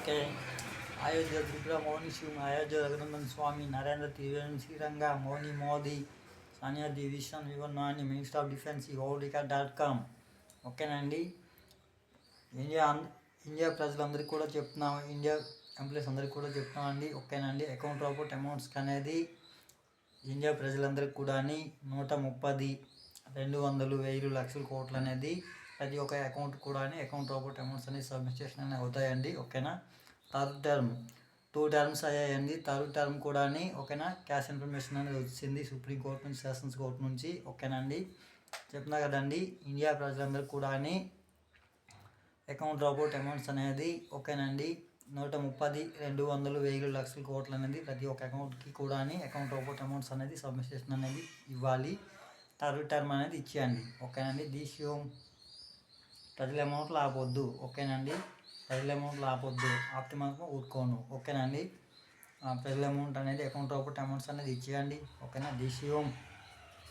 Okay. Ayodhya Tripura Mouni Shiva Ayodhya Raghunandan Swami Narendra Triveni Sriranga Mouni Modi Sania division వివన్నాని minister of defence హోల్డికా.com. ఓకేనండి. ఇండియా ప్రజలందరికీ కూడా చెప్తున్నాం, ఇండియా ఎంప్లాయీస్ అందరికీ కూడా చెప్తున్నాం అండి. ఓకేనండి. అకౌంట్ రాబోట్ అమౌంట్స్కి అనేది ఇండియా ప్రజలందరికీ కూడా 130, 200, 1000, లక్షల కోట్లు అనేది ప్రతి ఒక్క అకౌంట్ కూడా అకౌంట్ రాబోట్ అమౌంట్స్ అనేది సబ్మిషన్ అనేవి అవుతాయండి. ఓకేనా. థర్డ్ టర్మ్ 2 టర్మ్స్ అయ్యాయండి. థర్డ్ టర్మ్ కూడా ఓకేనా క్యాష్ ఇన్ఫర్మేషన్ అనేది వచ్చింది సుప్రీంకోర్టు నుంచి, సెషన్స్ కోర్టు నుంచి. ఓకేనండి. చెప్తున్నా కదండి, ఇండియా ప్రజలందరికీ కూడా అకౌంట్ రాబోట్ అమౌంట్స్ అనేది ఓకేనండి 130, 200, 1000, లక్షల కోట్లు అనేది ప్రతి ఒక్క అకౌంట్కి కూడా అకౌంట్ రాబోట్ అమౌంట్స్ అనేది సబ్మిషన్ అనేది ఇవ్వాలి. థర్డ్ టర్మ్ అనేది ఇచ్చేయండి. ఓకేనండి. దీశం ప్రజల అమౌంట్లు ఆపొద్దు. ఓకేనండి. ప్రజల అమౌంట్లు ఆపొద్దు, ఆపితే మాత్రం ఊరుకోను. ఓకేనండి. ప్రజల అమౌంట్ అనేది అకౌంట్ రాబోట్ అమౌంట్స్ అనేది ఇచ్చేయండి. ఓకేనా. దీశం